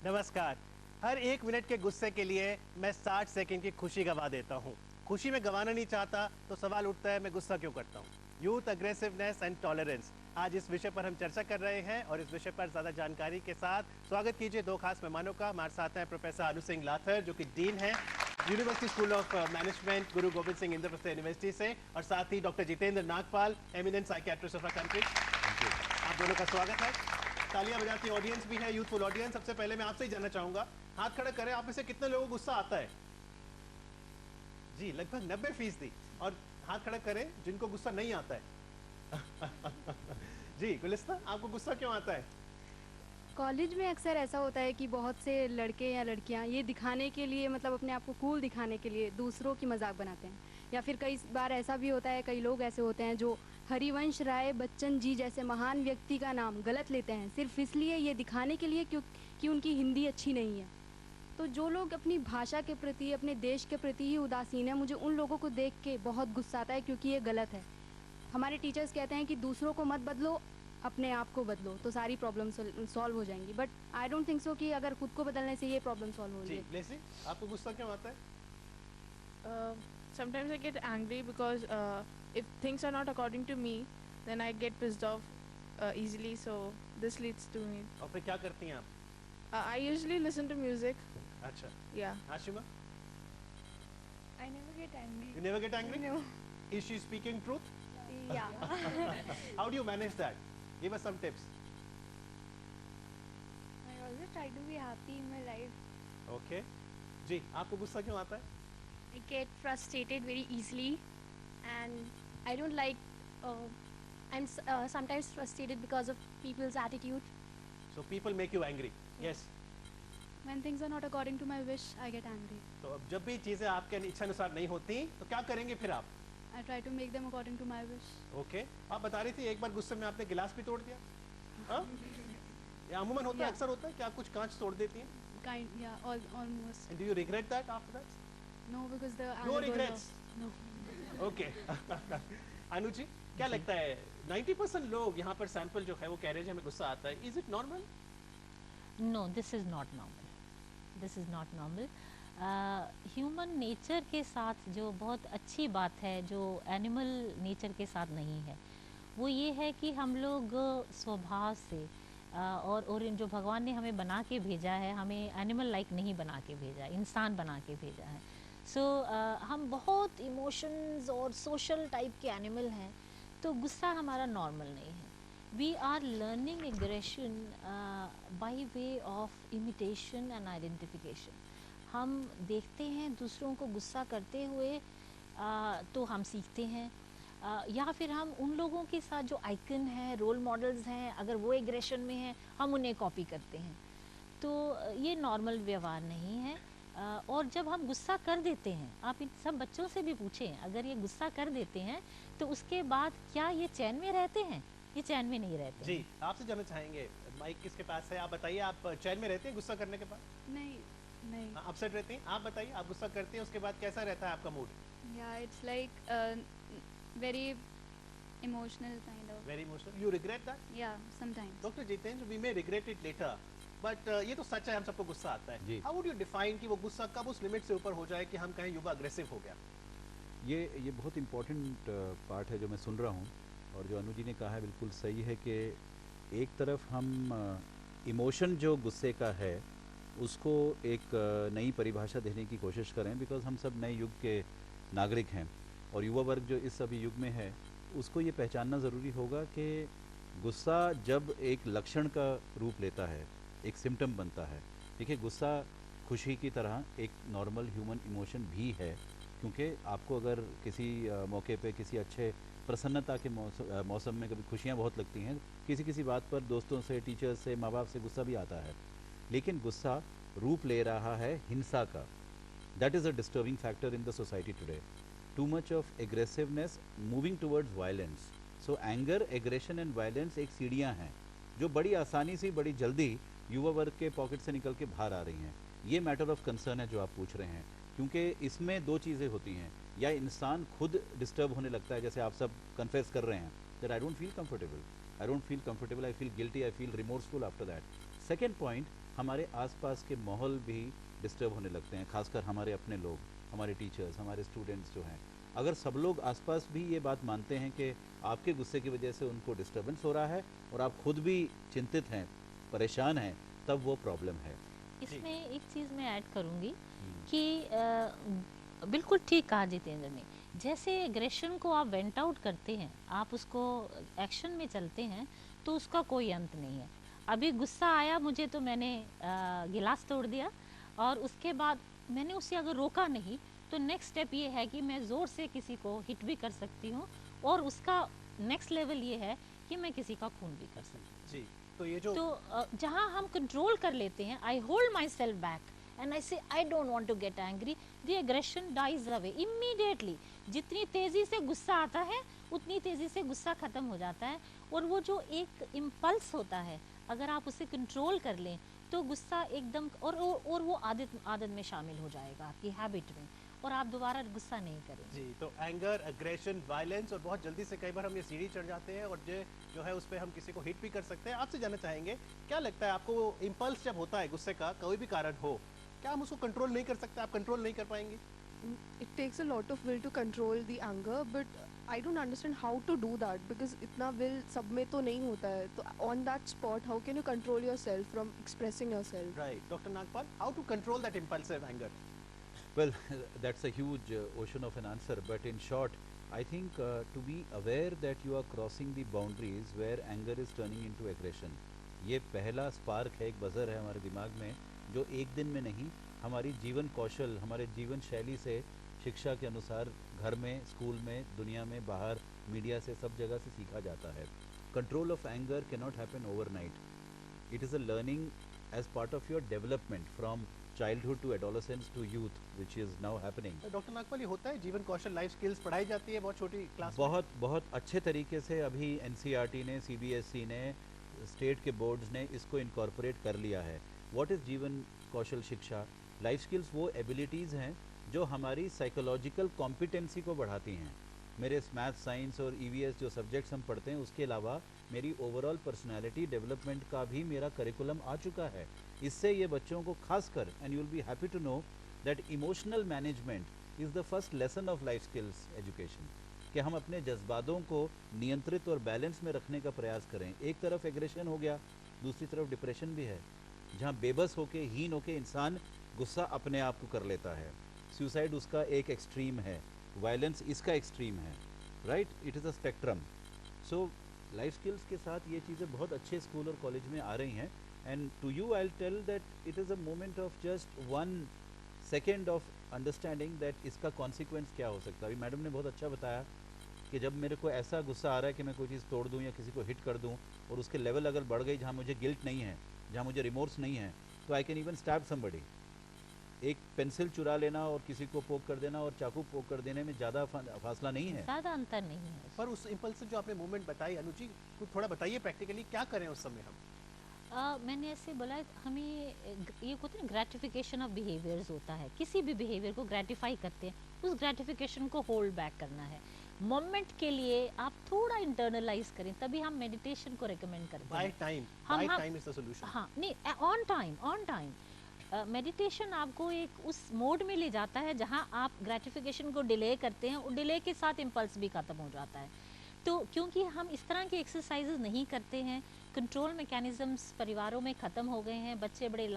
नमस्कार। हर 1 मिनट के गुस्से के लिए मैं 60 सेकंड की खुशी गवा देता हूँ। खुशी में गवाना नहीं चाहता तो सवाल उठता है, मैं गुस्सा क्यों करता हूँ। यूथ, अग्रेसिवनेस एंड टॉलरेंस, आज इस विषय पर हम चर्चा कर रहे हैं और इस विषय पर ज़्यादा जानकारी के साथ स्वागत कीजिए 2 खास मेहमानों का। हमारे साथ हैं प्रोफेसर अनु सिंह लाथर, जो कि डीन हैं university school of management, Guru Govind Singh Indraprastha university से, और साथ ही doctor Jitendra Nagpal, eminent psychiatrist of a country. आप दोनों का स्वागत है। तालियां बजाती ऑडियंस भी है, यूथफुल ऑडियंस। सबसे पहले मैं आपसे ही जानना चाहूंगा, हाथ खड़ा करें, आप में से कितने लोगों को गुस्सा आता है? जी, लगभग 90%। और हाथ खड़ा करें जिनको गुस्सा नहीं आता है। जी गुलिस्ता, आपको गुस्सा क्यों आता है? कॉलेज में अक्सर ऐसा होता है कि बहुत से लड़के या लड़कियां ये दिखाने के लिए, मतलब अपने आप को कूल दिखाने के लिए दूसरों की मजाक बनाते हैं। या फिर कई बार ऐसा भी होता है, कई लोग ऐसे होते हैं जो हरिवंश राय बच्चन जी जैसे महान व्यक्ति का नाम गलत लेते हैं, सिर्फ इसलिए ये दिखाने के लिए कि उनकी हिंदी अच्छी नहीं है। तो जो लोग अपनी भाषा के प्रति, अपने देश के प्रति ही उदासीन है, मुझे उन लोगों को देख के बहुत गुस्सा आता है, क्योंकि ये गलत है। हमारे टीचर्स कहते हैं कि दूसरों को मत बदलो, अपने आप को बदलो, तो सारी प्रॉब्लम सॉल्व हो जाएंगी। But I don't think so कि अगर खुद को बदलने से ये प्रॉब्लम सॉल्व हो जी जाएगी। लेसी, आपको गुस्सा क्यों आता है? Sometimes I get angry because if things are not according to me, then I get pissed off easily. So this leads to me. और फिर क्या करती हैं आप? I usually listen to music. अच्छा, Yeah. Hashima, I never get angry. you never get angry? No. Is she speaking truth? Yeah. How do you manage that? Give us some tips. I always try to be happy in my life. Okay. जी, आपको गुस्सा क्यों आता है? I get frustrated very easily, and I don't like. Sometimes frustrated because of people's attitude. So people make you angry. Yes. When things are not according to my wish, I get angry. तो अब जब भी चीजें आपके इच्छा अनुसार नहीं होती तो क्या करेंगे फिर आप? I try to make them according to my wish. Okay, आप बता रही थी एक बार गुस्से में आपने गिलास भी तोड़ दिया। हाँ? ये अमूमन होता है, Yeah. अक्सर होता है कि आप कुछ कांच तोड़ देती हैं। Yeah, almost. And do you regret that after that? No, because the No anger goes regrets. off. No. Okay. Anu ji, क्या लगता है 90% लोग यहाँ पर सैंपल जो है वो कह रहे हैं हमें गुस्सा आता है। Is it normal? No, this is not normal. This is not normal. Human nature के साथ जो बहुत अच्छी बात है, जो एनिमल नेचर के साथ नहीं है, वो ये है कि हम लोग स्वभाव से और इन जो भगवान ने हमें बना के भेजा है, हमें एनिमल लाइक नहीं बना के भेजा, इंसान बना के भेजा है। सो हम बहुत इमोशंस और सोशल टाइप के एनिमल हैं, तो गुस्सा हमारा नॉर्मल नहीं है। We are learning aggression by way of imitation and identification. हम देखते हैं दूसरों को गुस्सा करते हुए, तो हम सीखते हैं, या फिर हम उन लोगों के साथ जो आइकन हैं, रोल मॉडल्स हैं, अगर वो एग्रेशन में हैं, हम उन्हें कॉपी करते हैं। तो ये नॉर्मल व्यवहार नहीं है। और जब हम गुस्सा कर देते हैं, आप इन सब बच्चों से भी पूछें, अगर ये गुस्सा कर देते हैं तो उसके बाद क्या ये चैन में रहते हैं? ये चैन में नहीं रहते जी, हैं। आपसे जानना चाहेंगे, माइक किसके पास है? आप बताइए, आप चैन में रहते हैं गुस्सा करने के बाद? नहीं, नहीं. अपसेट रहती हैं? आप बताइए, आप गुस्सा करते हैं उसके बाद कैसा रहता है आपका mood? Yeah, it's like very emotional kind of. Very emotional. You regret that? Yeah, sometimes. Doctor Jitendra, we may regret it later, but ये तो सच है, हम सबको गुस्सा आता है। जी। हाउ वुड यू डिफाइन कि वो गुस्सा कब उस लिमिट से ऊपर हो जाए कि हम कहें युवा अग्रेसिव हो गया? ये बहुत इम्पोर्टेंट पार्ट है जो मैं सुन रहा हूँ, और जो अनु जी ने कहा है बिल्कुल सही है कि एक तरफ हम इमोशन जो गुस्से का है उसको एक नई परिभाषा देने की कोशिश करें, बिकॉज हम सब नए युग के नागरिक हैं, और युवा वर्ग जो इस अभी युग में है उसको ये पहचानना ज़रूरी होगा कि गुस्सा जब एक लक्षण का रूप लेता है, एक सिम्टम बनता है। देखिए, गुस्सा खुशी की तरह एक नॉर्मल ह्यूमन इमोशन भी है, क्योंकि आपको अगर किसी मौके पे, किसी अच्छे प्रसन्नता के मौसम में कभी खुशियाँ बहुत लगती हैं, किसी किसी बात पर दोस्तों से, टीचर्स से, माँ बाप से गुस्सा भी आता है, लेकिन गुस्सा रूप ले रहा है हिंसा का। That is a disturbing factor in the society today. Too much of aggressiveness moving towards violence. So anger, aggression and violence एक सीढ़ियाँ हैं जो बड़ी आसानी से, बड़ी जल्दी युवा वर्ग के पॉकेट से निकल के बाहर आ रही हैं। ये मैटर ऑफ कंसर्न है जो आप पूछ रहे हैं, क्योंकि इसमें दो चीज़ें होती हैं, या इंसान खुद डिस्टर्ब होने लगता है, जैसे आप सब कन्फेस कर रहे हैं that I don't feel comfortable, I don't feel comfortable, I feel guilty, I feel remorseful after that. Second point, हमारे आसपास के माहौल भी डिस्टर्ब होने लगते हैं, खासकर हमारे अपने लोग, हमारे टीचर्स, हमारे स्टूडेंट्स जो हैं। अगर सब लोग आसपास भी ये बात मानते हैं कि आपके गुस्से की वजह से उनको डिस्टर्बेंस हो रहा है और आप खुद भी चिंतित हैं, परेशान हैं, तब वो प्रॉब्लम है। इसमें एक चीज़ मैं ऐड करूँगी कि बिल्कुल ठीक कहा जितेंद्र ने। जैसे एग्रेशन को आप वेंट आउट करते हैं, आप उसको एक्शन में चलते हैं, तो उसका कोई अंत नहीं है। अभी गुस्सा आया मुझे तो मैंने गिलास तोड़ दिया, और उसके बाद मैंने उसे अगर रोका नहीं तो नेक्स्ट स्टेप ये है कि मैं ज़ोर से किसी को हिट भी कर सकती हूँ, और उसका नेक्स्ट लेवल ये है कि मैं किसी का खून भी कर सकती हूँ। जी, तो ये जो जहाँ हम कंट्रोल कर लेते हैं, I hold myself back and I say I don't want to get angry, the aggression dies away immediately. जितनी तेज़ी से गुस्सा आता है उतनी तेज़ी से गुस्सा ख़त्म हो जाता है, और वो जो एक इम्पल्स होता है, अगर आप उसे कंट्रोल कर लें तो गुस्सा एकदम और वो आदत में शामिल हो जाएगा, आपकी हैबिट में, और आप दोबारा गुस्सा नहीं करेंगे। जी, तो एंगर, एग्रेशन, वायलेंस, और बहुत जल्दी से कई बार हम ये सीढ़ी चढ़ जाते हैं और जो है उस पर हम किसी को हिट भी कर सकते हैं। आपसे जानना चाहेंगे, क्या लगता है आपको, इम्पल्स जब होता है गुस्से का, कोई भी कारण हो, क्या हम उसको कंट्रोल नहीं कर सकते? आप कंट्रोल नहीं कर पाएंगे? It takes a lot of will to control the anger, but I don't understand how to do that because इतना will सब में तो नहीं होता है. तो on that spot, how can you control yourself from expressing yourself? Right, Dr. Nagpal, how to control that impulsive anger? Well, that's a huge ocean of an answer, but in short, I think to be aware that you are crossing the boundaries where anger is turning into aggression. ये पहला spark है, एक buzzer है हमारे दिमाग में, जो एक दिन में नहीं, हमारी जीवन कौशल, हमारे जीवन शैली से, शिक्षा के अनुसार, घर में, स्कूल में, दुनिया में, बाहर, मीडिया से, सब जगह से सीखा जाता है। Control of anger can not happen overnight. It is a learning age part of your development from childhood to adolescence to youth, which is now happening. Doctor Nagpal, ये होता है जीवन कौशल, लाइफ स्किल्स पढ़ाई जाती है बहुत छोटी क्लास में? बहुत बहुत अच्छे तरीके से अभी एनसीईआरटी ने, सीबीएसई ने, स्टेट के बोर्ड्स ने इसको इनकॉर्पोरेट कर लिया है। व्हाट इज़ जीवन कौशल शिक्षा? लाइफ स्किल्स वो एबिलिटीज़ हैं जो हमारी साइकोलॉजिकल कॉम्पिटेंसी को बढ़ाती हैं। मेरे मैथ, साइंस और ईवीएस जो सब्जेक्ट्स हम पढ़ते हैं, उसके अलावा मेरी ओवरऑल पर्सनालिटी डेवलपमेंट का भी मेरा करिकुलम आ चुका है। इससे ये बच्चों को खासकर, and you will be happy to know that emotional management is the first lesson of life skills education, कि हम अपने जज्बातों को नियंत्रित और बैलेंस में रखने का प्रयास करें। एक तरफ एग्रेशन हो गया, दूसरी तरफ डिप्रेशन भी है, जहाँ बेबस होके, हीन होके इंसान गुस्सा अपने आप को कर लेता है। सुसाइड उसका एक एक्सट्रीम है, वायलेंस इसका एक्सट्रीम है, right? It is a spectrum. So life skills के साथ ये चीज़ें बहुत अच्छे स्कूल और कॉलेज में आ रही हैं, and to you I will tell that it is a moment of just 1 second of understanding that इसका कॉन्सिक्वेंस क्या हो सकता है। अभी मैडम ने बहुत अच्छा बताया कि जब मेरे को ऐसा गुस्सा आ रहा है कि मैं कोई चीज़ तोड़ दूँ या किसी को हिट कर दूँ, और उसके लेवल अगर बढ़ गई, जहाँ मुझे गिल्ट नहीं है, जहाँ मुझे रिमोर्स नहीं है, तो I can even stab somebody. एक पेंसिल चुरा लेना और किसी को पोक कर देना और चाकू पोक कर देने में ज़्यादा फासला नहीं है, ज़्यादा अंतर नहीं है। पर उस इम्पल्सिव जो आपने मूवमेंट बताई, अनुजी, कुछ थोड़ा बताइए प्रैक्टिकली क्या करें उस समय हम? मैंने ऐसे बोला, हमें ये होता है ग्रेटिफिकेशन ऑफ बिहेवियर्स होता है, किसी भी बिहेवियर को ग्रेटिफाई करते हैं, उस ग्रेटिफिकेशन को होल्ड बैक करना है। मोमेंट के लिए आप थोड़ा इंटरनलाइज करें, तभी हम मेडिटेशन को रेकमेंड करते बाय हैं। टाइम, हम- बाय हम- टाइम इज द सॉल्यूशन। हाँ, नहीं, ऑन टाइम मेडिटेशन आपको एक उस मोड में ले जाता है जहाँ आप ग्रेटिफिकेशन को डिले करते हैं, और डिले के साथ इम्पल्स भी ख़त्म हो जाता है। तो क्योंकि हम इस तरह की एक्सरसाइजेज नहीं करते हैं, कंट्रोल मैकेनिज़म्स परिवारों में ख़त्म हो गए हैं, बच्चे बड़े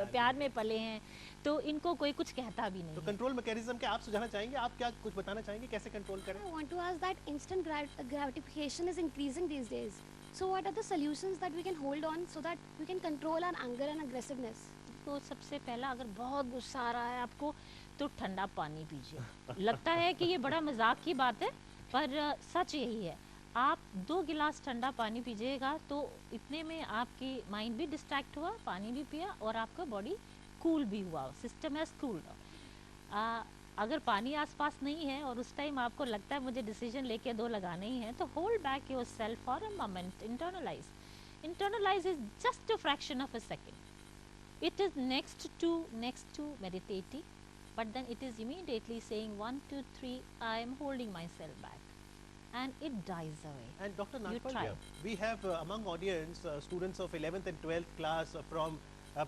प्यार में पले हैं, तो इनको कोई कुछ कहता भी नहीं तो है। कंट्रोल मैकेनिज्म के आप सुझाना चाहेंगे, आप क्या कुछ बताना चाहेंगे कैसे कंट्रोल करें? I want to ask that instant gratification is increasing these days. So what are the solutions that we can hold on so that we can control our anger and aggressiveness? तो सबसे पहला, अगर बहुत गुस्सा आ रहा है आपको, तो ठंडा पानी पीजिए। लगता है कि ये बड़ा मजाक की बात है, पर सच यही है। आप 2 गिलास ठंडा पानी पीजिएगा तो इतने में आपकी माइंड भी डिस्ट्रैक्ट हुआ, पानी भी पिया, और आपका बॉडी कूल भी हुआ, सिस्टम हैज कूल्ड। अगर पानी आसपास नहीं है और उस टाइम आपको लगता है मुझे डिसीजन लेके 2 लगाने ही हैं, तो hold back your self for a moment, internalise is just a fraction of a second. It is next to meditating, but then it is immediately saying 1 2 3, I am holding myself back, and it dies away. And Dr. You Nagpal, try. we have among audience students of 11th and 12th class from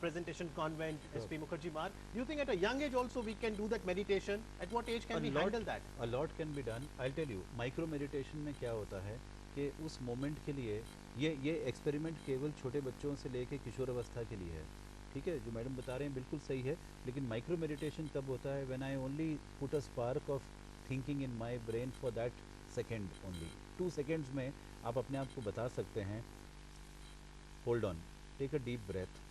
Presentation Convent, Sure. SP Mukherjee Marg. Do you think at a young age also we can do that meditation? At what age can we handle that? A lot can be done. I'll tell you, micro meditation में क्या होता है कि उस moment के लिए ये experiment केवल छोटे बच्चों से लेके किशोर अवस्था के लिए है, ठीक है? जो मैडम बता रहे हैं बिल्कुल सही है, लेकिन माइक्रो मेडिटेशन तब होता है when I only put a spark of thinking in my brain for that second only. 2 seconds में आप अपने आप को बता सकते हैं, hold on, take a deep breath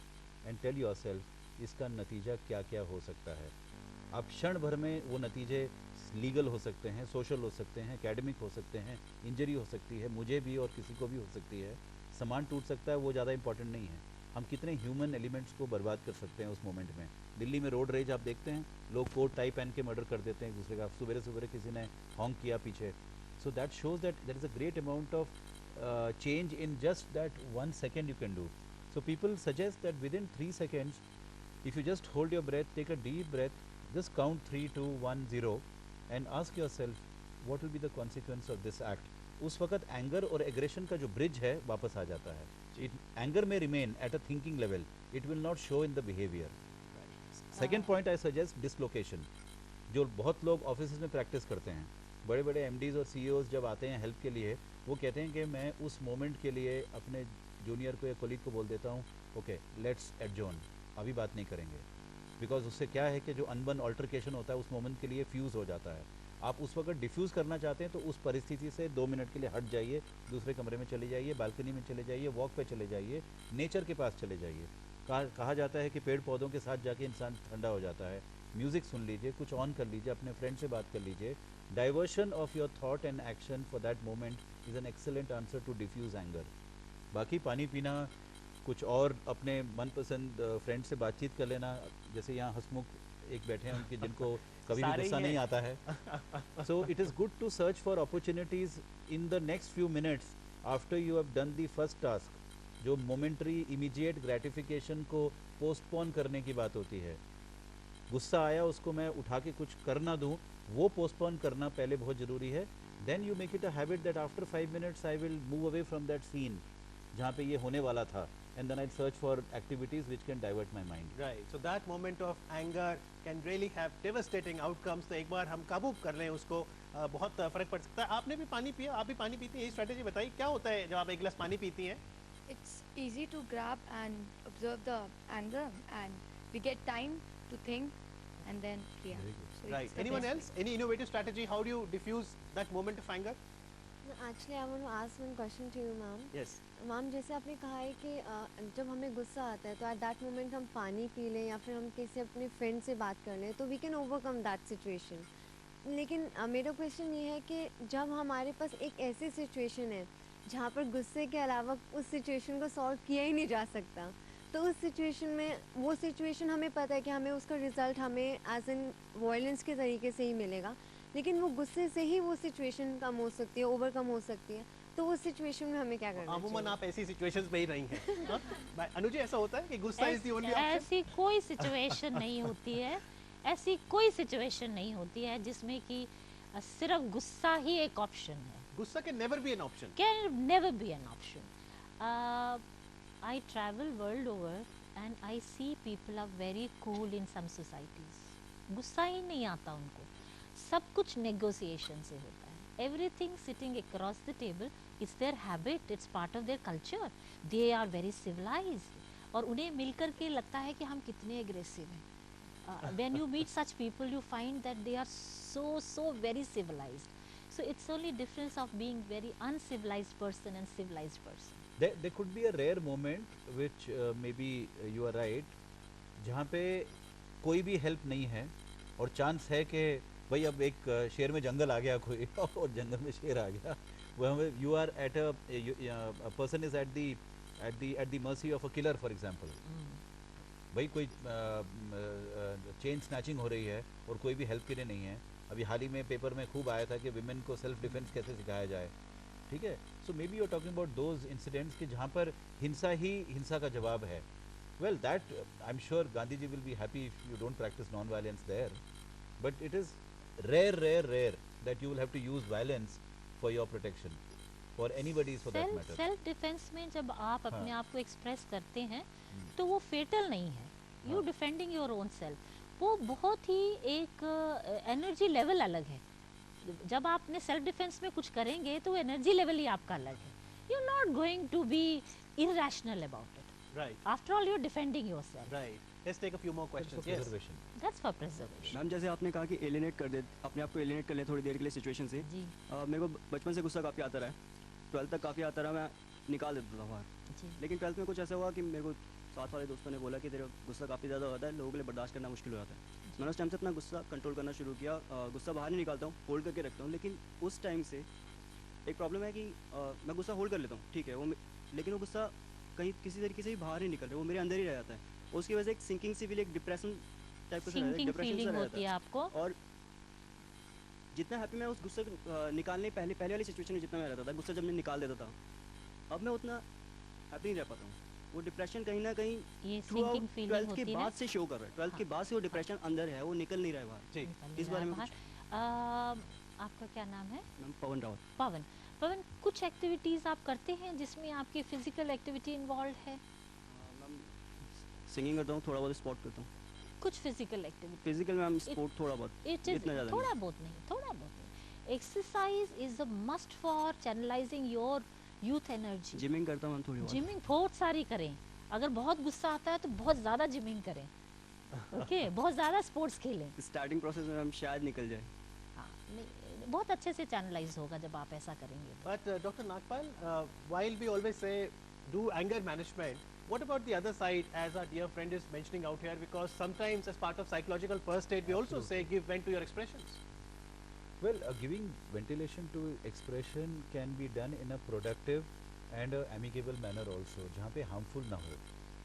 and tell yourself इसका नतीजा क्या क्या हो सकता है. आप क्षण भर में वो नतीजे लीगल हो सकते हैं, सोशल हो सकते हैं, एकेडमिक हो सकते हैं, इंजरी हो सकती है, मुझे भी और किसी को भी हो सकती है, सामान टूट सकता है, वो ज़्यादा इंपॉर्टेंट नहीं है. हम कितने ह्यूमन एलिमेंट्स को बर्बाद कर सकते हैं उस मोमेंट में. दिल्ली में रोड रेज आप देखते हैं, लोग कोट टाई पहन के मर्डर कर देते हैं एक दूसरे का. सुबह सुबह किसी ने हॉन्क किया पीछे. So that shows that there is a great amount of change in just that 1 second you can do. So people suggest that within 3 seconds, if you just hold your breath, take a deep breath, just count 3, 2, 1, 0 and ask yourself what will be the consequence of this act. उस वक्त anger और aggression का जो bridge है वापस आ जाता है. Anger में remain at a thinking level, it will not show in the behaviour. Second point I suggest dislocation, जो बहुत लोग ऑफिस में प्रैक्टिस करते हैं. बड़े बड़े एमडीज और सीईओज जब आते हैं हेल्प के लिए, वो कहते हैं कि मैं उस मोमेंट के लिए अपने जूनियर को या कोलीग को बोल देता हूँ, ओके लेट्स एडजॉर्न, अभी बात नहीं करेंगे. बिकॉज उससे क्या है कि जो अनबन ऑल्टरकेशन होता है उस मोमेंट के लिए फ्यूज़ हो जाता है. आप उस वक्त डिफ्यूज़ करना चाहते हैं तो उस परिस्थिति से 2 मिनट के लिए हट जाइए, दूसरे कमरे में चले जाइए, बालकनी में चले जाइए, वॉक पे चले जाइए, नेचर के पास चले जाइए. कहा जाता है कि पेड़ पौधों के साथ जाके इंसान ठंडा हो जाता है. म्यूज़िक सुन लीजिए, कुछ ऑन कर लीजिए, अपने फ्रेंड से बात कर लीजिए. Diversion of your thought and action for that moment is an excellent answer to defuse anger. बाकी पानी पीना, कुछ और अपने मनपसंद फ्रेंड से बातचीत कर लेना. जैसे यहाँ हसमुख एक बैठे हैं उनके जिनको कभी भी सारे ही गुस्सा नहीं हैं. आता है. So it is good to search for opportunities in the next few minutes after you have done the first task. जो मोमेंटरी इमीडिएट ग्रेटिफिकेशन को पोस्टपोन करने की बात होती है. गुस्सा आया, उसको मैं उठा के कुछ करना दूं, वो पोस्टपोन करना पहले बहुत ज़रूरी है. Then you make it a habit that after 5 minutes I will move away from that scene जहाँ पे ये होने वाला था, and then I'd search for activities which can divert my mind. Right. So that moment of anger can really have devastating outcomes. तो एक बार हम काबू कर लें उसको, बहुत फर्क पड़ सकता है. आपने भी पानी पिया, आप भी पानी पीती हैं, यही स्ट्रेटेजी बताइए क्या होता है जब आप एक गिलास पानी पीती हैं? It's easy to grab and observe the anger, and we get time to think and then react. Very good. So Right. it's the Anyone best else? Any innovative strategy? How do you diffuse that moment of anger? No, actually, I want to ask one question to you, ma'am. Yes. Ma'am जैसे आपने कहा है कि जब हमें गुस्सा आता है तो एट दैट मोमेंट हम पानी पी लें या फिर हम किसी अपने फ्रेंड से बात कर लें तो we can overcome that situation. लेकिन मेरा क्वेश्चन ये है कि जब हमारे पास एक ऐसी सिचुएशन है जहाँ पर गुस्से के अलावा उस सिचुएशन को सॉल्व किया ही नहीं जा सकता, तो उस सिचुएशन में वो सिचुएशन हमें पता है कि हमें उसका रिज़ल्ट हमें एज एन वायलेंस के तरीके से ही मिलेगा, लेकिन वो गुस्से से ही वो सिचुएशन कम हो सकती है, ओवरकम हो सकती है. तो उस सिचुएशन में हमें क्या करना अमूमन चाहिए? आप ऐसी सिचुएशंस में ही रही हैं. हाँ? अनुजी, ऐसा होता है कि गुस्सा इज द ओनली ऑप्शन? ऐसी कोई सिचुएशन नहीं होती है, ऐसी कोई सिचुएशन नहीं होती है जिसमें कि सिर्फ गुस्सा ही एक ऑप्शन है. गुस्सा can never be an option. Can never be an option. I travel world over and I see people are very cool in some societies. गुस्सा ही नहीं आता उनको, सब कुछ negotiation से होता है. Everything sitting across the table, it's their habit, it's part of their culture. They are very civilized. और उन्हें मिलकर के लगता है कि हम कितने aggressive हैं. When you meet such people, you find that they are so very civilized. So it's only difference of being very uncivilized person and civilized person. There could be a rare moment which maybe you are right, जहाँ पे कोई भी help नहीं है और chance है कि भाई अब एक शेर में जंगल आ गया कोई और जंगल में शेर आ गया, वहाँ you are at a person is at the mercy of a killer for example. भाई कोई चेन स्नैचिंग हो रही है और कोई भी हेल्प के लिए नहीं है. अभी हाल ही में पेपर में खूब आया था कि विमेन को सेल्फ डिफेंस कैसे सिखाया जाए, ठीक है. So maybe you are talking about those incidents कि जहाँ पर हिंसा ही हिंसा का जवाब है. Well that I am sure Gandhi ji will be happy if you don't practise non violence there, but it is rare that you will have to use violence for your protection, for anybody's for that matter. Self defence में जब आप अपने हाँ। आप को express करते हैं तो वो फेटल नहीं है, यू हाँ। डिफेंडिंग योर ओन सेल्फ, वो बहुत ही एक एनर्जी लेवल अलग है। जब आप अपने सेल्फ डिफेंस में कुछ करेंगे तो एनर्जी लेवल ही आपका अलग है, you are not going to be irrational about it, right after all you are defending yourself, right let's take a few more For questions yes preservation. That's for preservation. Ma'am जैसे आपने कहा कि एलिनेट कर दे, अपने आप को एलिनेट कर ले थोड़ी देर के लिए सिचुएशन से। जी मेरे को बचपन से गुस्सा काफ़ी आता रहा है, 12th तक काफ़ी आता रहा, मैं निकाल देता था बाहर। जी लेकिन 12th में कुछ ऐसा हुआ कि मेरे को साथ वाले दोस्तों ने बोला कि तेरा गुस्सा काफ़ी ज़्यादा होता है, लोगों के लिए बर्दाश्त करना मुश्किल हो जाता है। मैंने उस टाइम से अपना गुस्सा कंट्रोल करना शुरू किया, गुस्सा बाहर नहीं निकालता हूँ, होल्ड करके रखता हूँ। लेकिन उस टाइम से एक प्रॉब्लम है कि मैं गुस्सा होल्ड कर लेता हूँ, ठीक है, लेकिन वो गुस्सा कहीं किसी तरीके से भी बाहर नहीं निकल रहा, वो मेरे अंदर ही रह जाता है। उसकी वजह से एक सिंकिंग सी फील, एक डिप्रेशन टाइप का सिंकिंग डिप्रेशन फीलिंग सा होती है रहता है। आपको। और जितना हैप्पी मैं उस गुस्से को निकालने पहले वाली सिचुएशन में जितना मैं रहता था, गुस्सा जब मैं निकाल देता था, अब मैं उतना हैप्पी नहीं रह पाता हूँ। वो डिप्रेशन कहीं ना कहीं ये through out sinking feeling 12th के होती है बाद से शो कर रहा है। 12th के बाद से वो डिप्रेशन अंदर है, वो निकल नहीं रहा है बाहर। जी इस बारे में बाहर। आपका क्या नाम है? मैम पवन रावत। पवन। पवन, कुछ एक्टिविटीज आप करते हैं जिसमें आपकी फिजिकल एक्टिविटी इन्वॉल्व है? मैम सिंगिंग करता हूँ, थोड़ा बहुत स्पोर्ट करता हूँ। कुछ physical activity? Physical ma'am sport थोड़ा बहुत, इट इज इतना ज़्यादा थोड़ा नहीं। बहुत नहीं, थोड़ा बहुत नहीं। Exercise is a must for channelising your youth energy. Gymming करता हूँ मैम थोड़ी बहुत। जिमिंग बहुत सारी करें, अगर बहुत गुस्सा आता है तो बहुत ज़्यादा जिमिंग करें, ओके बहुत ज़्यादा स्पोर्ट्स खेलें। स्टार्टिंग प्रोसेस में मैम शायद निकल जाए। हाँ, नहीं, बहुत अच्छे से चैनलाइज होगा जब आप ऐसा करेंगे तो। But Dr. Nagpal, while we always say do anger management, what about the other side, as our dear friend is mentioning out here? Because sometimes, as part of psychological first aid, we also say give vent to your expressions. Well, giving ventilation to expression can be done in a productive and a amicable manner also, जहाँ पे harmful ना हो।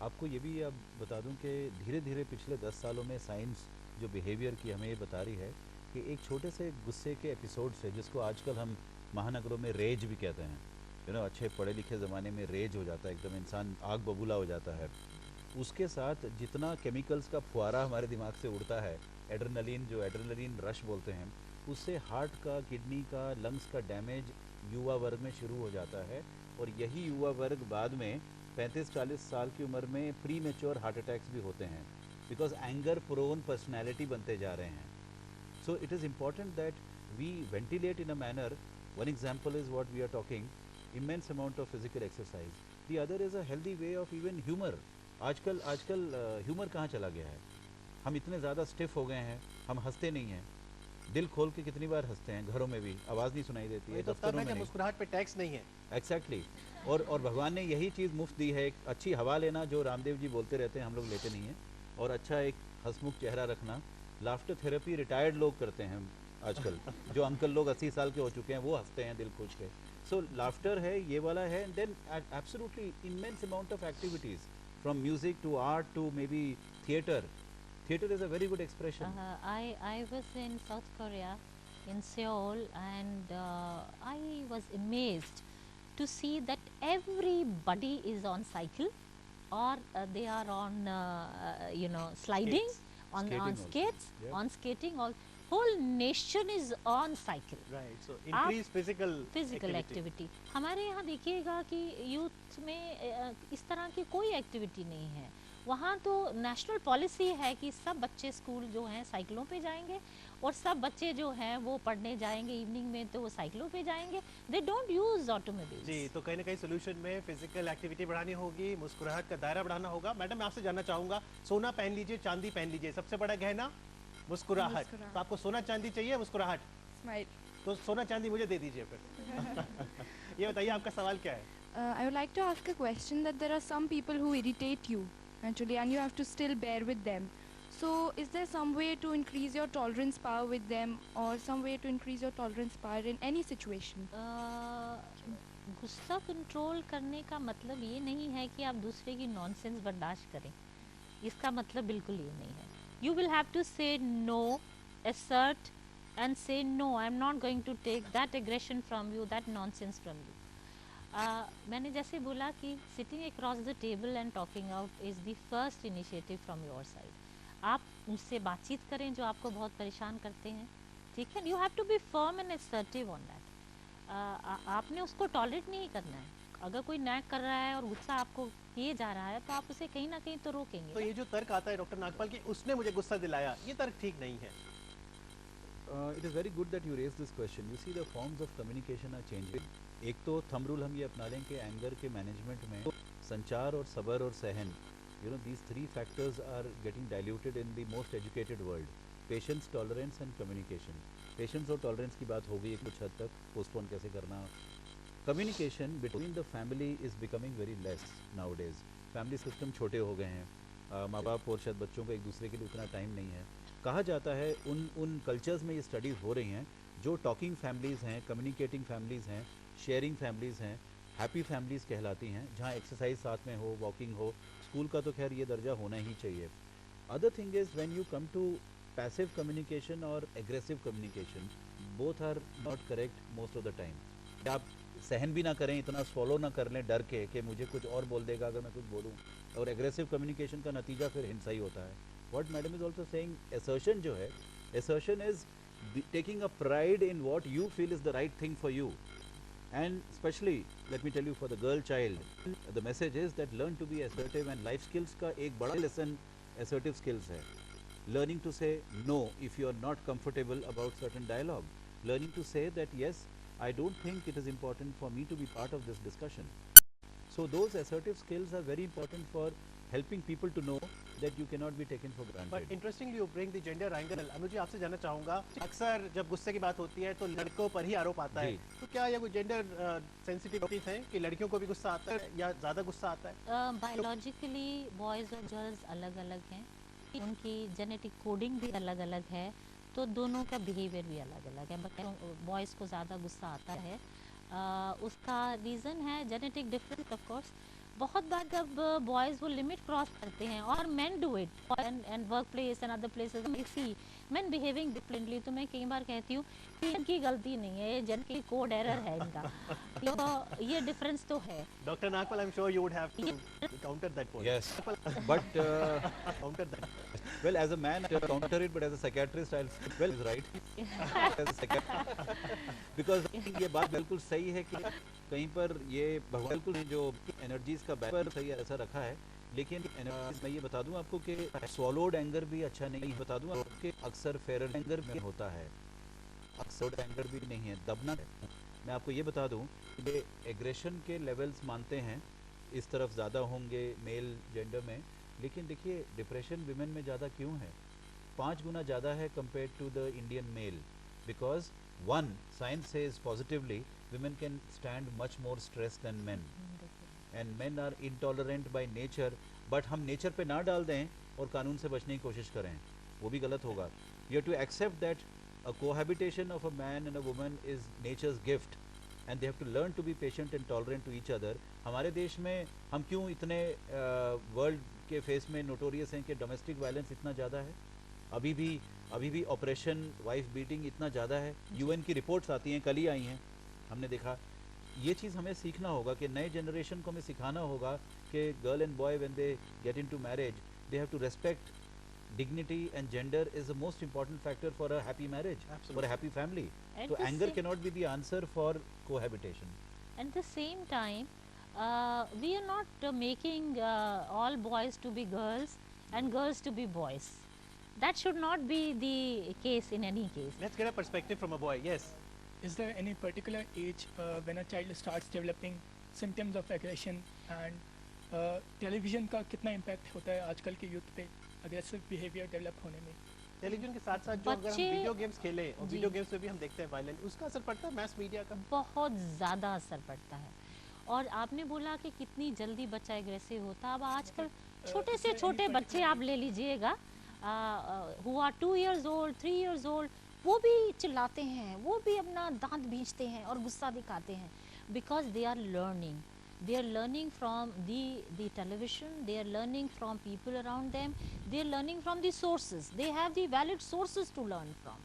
आपको ये भी अब बता दूं कि धीरे धीरे पिछले 10 सालों में साइंस जो बिहेवियर की हमें ये बता रही है कि एक छोटे से गुस्से के एपिसोड से, जिसको आजकल हम महानगरों में रेज भी कहते हैं, अच्छे पढ़े लिखे ज़माने में रेज हो जाता है, एकदम इंसान आग बबूला हो जाता है, उसके साथ जितना केमिकल्स का फुहारा हमारे दिमाग से उड़ता है, एड्रेनलिन, जो एड्रेनलिन रश बोलते हैं, उससे हार्ट का, किडनी का, लंग्स का डैमेज युवा वर्ग में शुरू हो जाता है। और यही युवा वर्ग बाद में 35-40 साल की उम्र में प्री मेच्योर हार्ट अटैक्स भी होते हैं, बिकॉज एंगर प्रोन पर्सनैलिटी बनते जा रहे हैं। So it is important that we ventilate in a manner. One example is what we are talking, immense amount of physical exercise. The other is a healthy way of even humor. आजकल humour कहाँ चला गया है? हम इतने ज़्यादा stiff हो गए हैं, हम हंसते नहीं हैं। दिल खोल के कितनी बार हंसते हैं, घरों में भी आवाज़ नहीं सुनाई देती है, तो तब दफ्तरों है में जब नहीं। मुस्कुराहट पे टैक्स नहीं है। एग्जैक्टली। और भगवान ने यही चीज़ मुफ्त दी है, एक अच्छी हवा लेना, जो रामदेव जी बोलते रहते हैं, हम लोग लेते नहीं हैं, और अच्छा एक हंसमुख चेहरा रखना। लाफ्टर थेरेपी रिटायर्ड लोग करते हैं आजकल, जो अंकल लोग 80 साल के हो चुके हैं वो हंसते हैं दिल खोज के। सो लाफ्टर है, ये वाला है, and then absolutely immense amount of activities, from music to art to maybe theatre. Theatre is a very good expression. I was in South Korea, in Seoul, and I was amazed to see that everybody is on cycle, or they are on sliding, on Skating also. skates, Yeah. on skating. All whole nation is on cycle. Right, so increase physical activity. हमारे यहाँ देखिएगा कि youth में इस तरह की कोई activity नहीं है। वहाँ तो नेशनल पॉलिसी है कि सब बच्चे स्कूल जो हैं साइकिलों पे जाएंगे, और सब बच्चे जो हैं वो पढ़ने जाएंगे इवनिंग में तो वो साइकिलों पे जाएंगे। They don't use automobiles. जी, तो कहीं ना कहीं सोल्यूशन में फिजिकल एक्टिविटी बढ़ानी होगी, मुस्कुराहट का दायरा बढ़ाना होगा। मैडम मैं आपसे जानना चाहूँगा, सोना पहन लीजिए, चांदी पहन लीजिए, सबसे बड़ा गहना मुस्कुराहट। तो आपको सोना चांदी चाहिए, मुस्कुराहट? Smile. तो सोना चांदी मुझे दे दीजिए फिर। ये बताइए आपका सवाल क्या है? I would like to ask a question that there are some people who irritate you actually, and you have to still bear with them. So, is there some way to increase your tolerance power with them, or some way to increase your tolerance power in any situation? गुस्सा control करने का मतलब ये नहीं है कि आप दूसरे की नॉनसेंस बर्दाश्त करें, इसका मतलब बिल्कुल ये नहीं है। यू विल हैव टू से no, assert and say no, I am not going to take that aggression from you, that nonsense from you. मैंने जैसे बोला कि sitting across the table and talking out is the first initiative from your side. आप उनसे बातचीत करें जो आपको बहुत परेशान करते हैं, ठीक है? You have to be firm and assertive on that. आपने उसको टॉलरेट नहीं करना है। अगर कोई नैक कर रहा है और गुस्सा आपको किए जा रहा है तो आप उसे कहीं ना कहीं तो रोकेंगे। तो ये जो तर्क आता है डॉक्टर नागपाल कि उसने मुझे गुस्सा दिलाया, ये तर्क ठीक नहीं है। It is very good that you raised this question. You see the forms of communication are changing. एक तो थंब रूल हम ये अपना लें कि एंगर के मैनेजमेंट में संचार और सब्र और सहन, you know, these three factors are getting diluted in the most educated world. Patience, tolerance and communication. Patience और tolerance की बात हो गई कुछ हद तक, पोस्टपोन कैसे करना। Communication between the family is becoming very less nowadays. Family system छोटे हो गए हैं, माँ बाप और शायद बच्चों को एक दूसरे के लिए उतना टाइम नहीं है। कहा जाता है उन कल्चर्स में ये स्टडीज़ हो रही हैं जो टॉकिंग फैमिलीज़ हैं, कम्युनिकेटिंग फैमिलीज़ हैं, शेयरिंग फैमिलीज़ हैं, हैप्पी फैमिलीज़ कहलाती हैं, जहाँ एक्सरसाइज साथ में हो, वॉकिंग हो। स्कूल का तो खैर ये दर्जा होना ही चाहिए। Other thing is when you come to passive communication और aggressive communication, both are not correct most of the time. आप सहन भी ना करें, इतना फॉलो ना कर लें डर के कि मुझे कुछ और बोल देगा अगर मैं कुछ बोलूँ, और एग्रेसिव कम्युनिकेशन का नतीजा फिर हिंसा ही होता है। What madam is also saying, assertion जो है, assertion is taking a pride in what you feel is the right thing for you. And especially, let me tell you, for the girl child, the message is that learn to be assertive, and life skills का एक बड़ा lesson assertive skills है. Learning to say no if you are not comfortable about certain dialogue. Learning to say that yes, I don't think it is important for me to be part of this discussion. So those assertive skills are very important for helping people to know that you cannot be taken for granted. But interestingly you bring the gender angle. अनुज जी आपसे जानना चाहूँगा, अक्सर जब गुस्से की बात होती है तो लड़कों पर ही आरोप आता है, तो क्या ये कोई जेंडर सेंसिटिविटीज हैं कि लड़कियों को भी गुस्सा आता है या ज़्यादा गुस्सा आता है? बायोलॉजिकली बॉयज़ और गर्ल्स अलग अलग हैं, उनकी जेनेटिक कोडिंग भी अलग अलग है, तो दोनों का बिहेवियर भी अलग अलग है। बट बॉयज़ को ज़्यादा गुस्सा आता है, उसका रीज़न है जेनेटिक डिफरेंस ऑफ कोर्स। बहुत बार जब बॉयज़ वो लिमिट क्रॉस करते हैं और men do it and work place and other places I see men behaving differently, तो मैं कई बार कहती हूँ कि इनकी गलती नहीं है, ये जेनेटिक कोड एरर है इनका। तो ये डिफरेंस तो है। Doctor Nagpal, I am sure you would have to counter that point. Yes, but counter that. well, as a man I counter it, but as a psychiatrist I'll say, well, is right. As a because ये बात बिल्कुल सही है कि कहीं पर ये भगवान बिल्कुल जो एनर्जीज का बैलेंस सही ऐसा रखा है, लेकिन मैं ये बता दूं आपको कि स्वॉलोड एंगर भी अच्छा नहीं है। बता दूं आपको कि अक्सर फेरर एंगर भी होता है, अक्सर एंगर भी नहीं है, दबना है। मैं आपको ये बता दूं कि एग्रेशन के लेवल्स मानते हैं इस तरफ ज़्यादा होंगे मेल जेंडर में, लेकिन देखिए डिप्रेशन विमेन में ज़्यादा क्यों है? 5 गुना ज़्यादा है compare to the Indian male, because one science says positively women can stand much more stress than men, and men are intolerant by nature, but हम नेचर पे ना डाल दें और कानून से बचने की कोशिश करें, वो भी गलत होगा। You have to accept that a cohabitation of a man and a woman is nature's gift, and they have to learn to be patient and tolerant to each other. हमारे देश में हम क्यों इतने वर्ल्ड के फेस में notorious हैं कि डोमेस्टिक वायलेंस इतना ज़्यादा है? अभी भी ऑपरेशन वाइफ बीटिंग इतना ज़्यादा है। UN की रिपोर्ट्स आती हैं, कल ही आई हैं, हमने देखा। ये चीज़ हमें सीखना होगा कि नए जनरेशन को हमें सिखाना होगा कि girl and boy when they get into marriage they have to respect dignity and gender is the most important factor for a happy marriage, for a happy family. तो anger can not be the answer for cohabitation. At the same time we are not making all boys to be girls and girls to be boys. That should not be the case in any case. Let's get a perspective from a boy. Yes. Is there any particular age when a child starts developing symptoms of aggression, and television का कितना impact होता है आजकल के youth पे aggressive behavior develop होने में? Television के साथ साथ जो अगर हम वीडियो गेम्स खेलें और वीडियो गेम्स में भी हम देखते हैं वायलेंस, उसका असर पड़ता है मैस मीडिया का? बहुत ज़्यादा असर पड़ता है। और आपने बोला कि कितनी जल्दी बच्चा एग्रेसिव होता है। अब आजकल छोटे से छोटे बच्चे आप ले लीजिएगा, who are 2 years old, 3 years old, वो भी चिल्लाते हैं, वो भी अपना दांत भींचते हैं और गुस्सा दिखाते हैं, because they are learning from the television, they are learning from people around them, they are learning from the sources, they have the valid sources to learn from.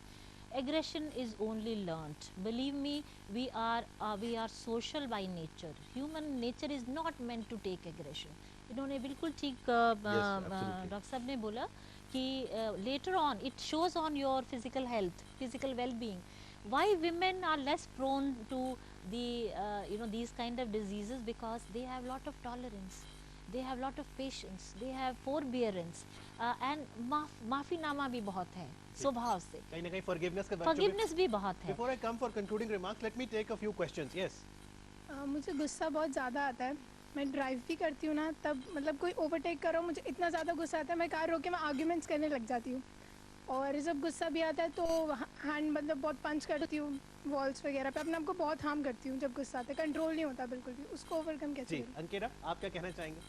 Aggression is only learnt. Believe me, we are social by nature. Human nature is not meant to take aggression. इन्होंने बिल्कुल ठीक doctor साहब ने बोला कि later on it shows on your physical health, physical well-being. Why women are less prone to these kind of diseases because they have lot of tolerance, they have lot of patience, they have forbearance, and माफीनामा भी बहुत है स्वभाव से, कहीं ना कहीं forgiveness भी बहुत है. Before I come for concluding remarks, let me take a few questions. Yes. मुझे गुस्सा बहुत ज़्यादा आता है. मैं ड्राइव भी करती हूँ ना, तब मतलब कोई ओवरटेक करो, मुझे इतना ज़्यादा गुस्सा आता है, मैं कार रोक के मैं आर्ग्यूमेंट्स करने लग जाती हूँ. और जब गुस्सा भी आता है तो हैंड मतलब बहुत पंच करती हूँ वॉल्स वगैरह पे, अपने आप को बहुत हार्म करती हूँ. जब गुस्सा आता है कंट्रोल नहीं होता बिल्कुल भी. उसको ओवरकम कैसे करूँ? अंकिता, आप क्या कहना चाहेंगे?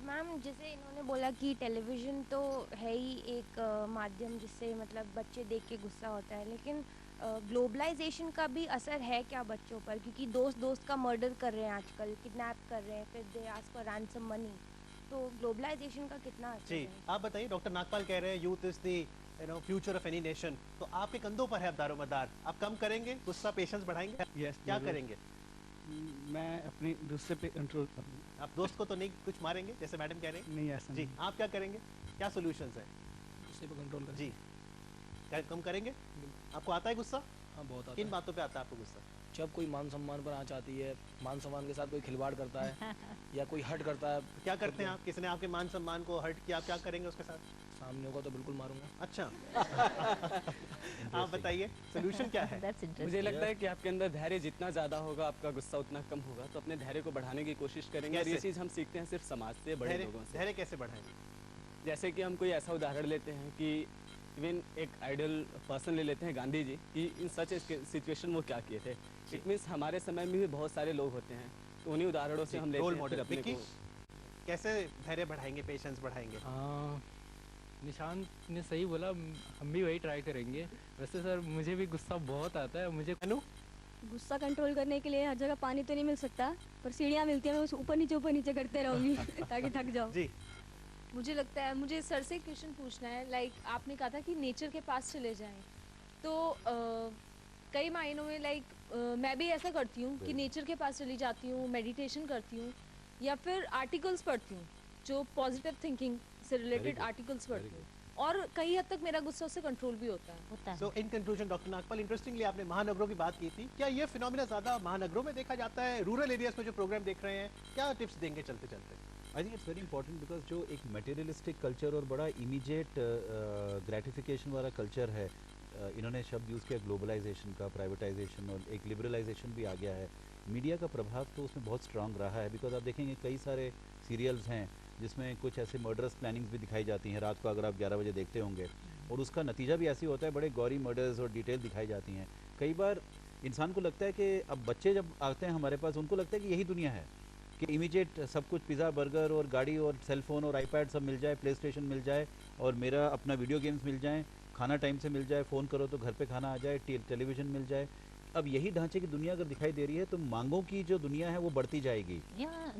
मैम, जैसे इन्होंने बोला कि टेलीविज़न तो है ही एक माध्यम जिससे मतलब बच्चे देख के गुस्सा होता है, लेकिन ग्लोबलाइजेशन का भी असर है क्या बच्चों पर? क्योंकि दोस्त दोस्त का मर्डर कर रहे हैं आजकल, किडनैप कर रहे हैं, फिर they ask for ransom money. तो ग्लोबलाइजेशन का कितना असर जी, है? आप बताइए. डॉक्टर नागपाल कह रहे हैं youth is the future of any nation. तो आपके कंधों पर है अब दारोमदार. आप कम करेंगे गुस्सा, पेशेंस बढ़ाएंगे? Yes, क्या जरूर. करेंगे? मैं अपने गुस्से पे कंट्रोल करूँगा. आप दोस्त को तो नहीं कुछ मारेंगे जैसे मैडम कह रहे हैं? नहीं, ऐसा जी, नहीं. आप क्या करेंगे? क्या सॉल्यूशंस है? गुस्से पे कंट्रोल करें. जी, क्या कम करेंगे? आपको आता है गुस्सा? हाँ, बहुत आता किन है. बातों पे आता है आपको गुस्सा? जब कोई मान सम्मान पर आँच आती है, मान सम्मान के साथ कोई खिलवाड़ करता है या कोई हर्ट करता है. क्या करते हैं आप? किसने आपके मान सम्मान को हर्ट किया, आप क्या करेंगे उसके साथ? सामने होगा तो बिल्कुल मारूंगा. अच्छा. आप बताइए सोल्यूशन क्या है? That's interesting. मुझे लगता है कि आपके अंदर धैर्य जितना ज़्यादा होगा, आपका गुस्सा उतना कम होगा. तो अपने धैर्य को बढ़ाने की कोशिश करेंगे. और ये कैसे? चीज़ हम सीखते हैं सिर्फ समाज से, बड़े लोगों से. धैर्य कैसे बढ़ाएंगे? जैसे कि हम कोई ऐसा उदाहरण लेते हैं कि इवन एक आइडियल पर्सन ले लेते हैं, गांधी जी, कि इन सच सिचुएशन वो क्या किए थे. इट मीन्स हमारे समय में भी बहुत सारे लोग होते हैं, तो उन्हीं उदाहरणों से हम लेते रोल हैं मॉडल. फिर अपने विक्की, को. कैसे धैर्य बढ़ाएंगे, पेशेंस बढ़ाएंगे? निशांत ने सही बोला, हम भी वही ट्राई करेंगे. वैसे सर मुझे भी गुस्सा बहुत आता है. मुझे गुस्सा कंट्रोल करने के लिए हर जगह पानी तो नहीं मिल सकता, पर सीढ़ियाँ मिलती हैं, मैं उस ऊपर नीचे करते रहूँगी ताकि थक जाओ. जी, मुझे लगता है मुझे सर से क्वेश्चन पूछना है. लाइक आपने कहा था कि नेचर के पास चले जाएं, तो कई मायनों में मैं भी ऐसा करती हूँ कि नेचर के पास चली जाती हूँ, मेडिटेशन करती हूँ, या फिर आर्टिकल्स पढ़ती हूँ जो पॉजिटिव थिंकिंग से रिलेटेड आर्टिकल्स पढ़ती हूँ, और कई हद तक मेरा गुस्सा उससे कंट्रोल भी होता है. So in conclusion doctor Nagpal, interestingly आपने महानगरों की बात की थी. क्या ये फिनोमिना ज़्यादा महानगरों में देखा जाता है? रूरल एरियाज में जो प्रोग्राम देख रहे हैं, क्या टिप्स देंगे चलते चलते? I think it's very important because जो एक मटेरियलिस्टिक कल्चर और बड़ा इमीडिएट ग्रेटिफिकेशन वाला कल्चर है, इन्होंने शब्द यूज़ किया ग्लोबलाइजेशन का, प्राइवेटाइजेशन, और एक लिबरलाइजेशन भी आ गया है. मीडिया का प्रभाव तो उसमें बहुत स्ट्रांग रहा है. बिकॉज आप देखेंगे कई सारे सीरियल्स हैं जिसमें कुछ ऐसे मर्डरस प्लानिंग्स भी दिखाई जाती हैं रात को, अगर आप 11 बजे देखते होंगे, और उसका नतीजा भी ऐसे होता है, बड़े गौरी मर्डर्स और डिटेल दिखाई जाती हैं. कई बार इंसान को लगता है कि अब बच्चे जब आते हैं हमारे पास, उनको लगता है कि यही दुनिया है, कि इमीडिएट सब कुछ पिज़्ज़ा, बर्गर और गाड़ी और सेलफोन और आईपैड सब मिल जाए, प्ले स्टेशन मिल जाए, और मेरा अपना वीडियो गेम्स मिल जाए, खाना टाइम से मिल जाए, फ़ोन करो तो घर पे खाना आ जाए, टेलीविज़न मिल जाए. अब यही ढांचे की दुनिया अगर दिखाई दे रही है तो मांगों की जो दुनिया है वो बढ़ती जाएगी.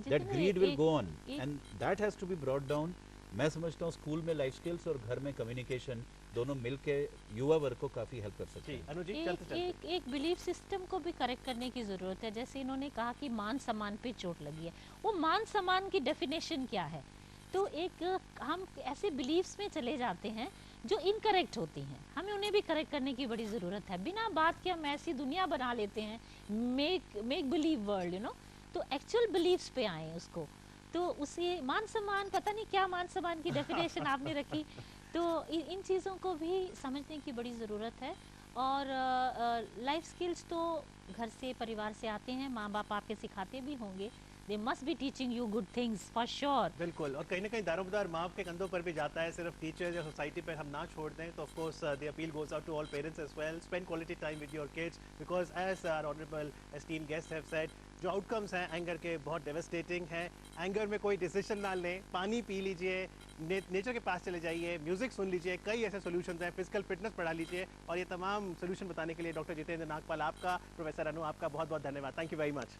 That greed will go on and that has to be brought down. मैं समझता हूँ स्कूल में लाइफ स्किल्स और घर में कम्युनिकेशन दोनों मिलके युवा वर्ग को काफ़ी हेल्प कर सकते हैं. एक बिलीफ सिस्टम को भी करेक्ट करने की ज़रूरत है. जैसे इन्होंने कहा कि मान सम्मान पे चोट लगी है, वो मान सम्मान की डेफिनेशन क्या है? तो एक हम ऐसे बिलीव्स में चले जाते हैं जो इनकरेक्ट होती हैं, हमें उन्हें भी करेक्ट करने की बड़ी ज़रूरत है. बिना बात के हम ऐसी दुनिया बना लेते हैं, make believe world, you know. तो एक्चुअल बिलीव्स पे आए उसको, तो उसे मान सम्मान, पता नहीं क्या मान सम्मान की डेफिनेशन आपने रखी. तो इन चीज़ों को भी समझने की बड़ी ज़रूरत है. और लाइफ स्किल्स तो घर से, परिवार से आते हैं, माँ बाप आपके सिखाते भी होंगे. They must be teaching you good things for sure. बिल्कुल. और कहीं ना कहीं दारोमदार माँ के कंधों पर भी जाता है, सिर्फ टीचर्स या सोसाइटी पर हम ना छोड़ दें. तो of course the appeal goes out to all parents as well. Spend quality time with your kids because as our honorable esteemed guests have said, जो आउटकम्स हैं एंगर के बहुत डेवस्टेटिंग हैं. एंगर में कोई डिसीजन ना लें, पानी पी लीजिए, नेचर के पास चले जाइए, म्यूजिक सुन लीजिए. कई ऐसे सोल्यूशंस हैं, फिजिकल फिटनेस बढ़ा लीजिए. और ये तमाम सोल्यूशन बताने के लिए डॉक्टर जितेंद्र नागपाल आपका, प्रोफेसर अनु आपका बहुत बहुत धन्यवाद. Thank you very much.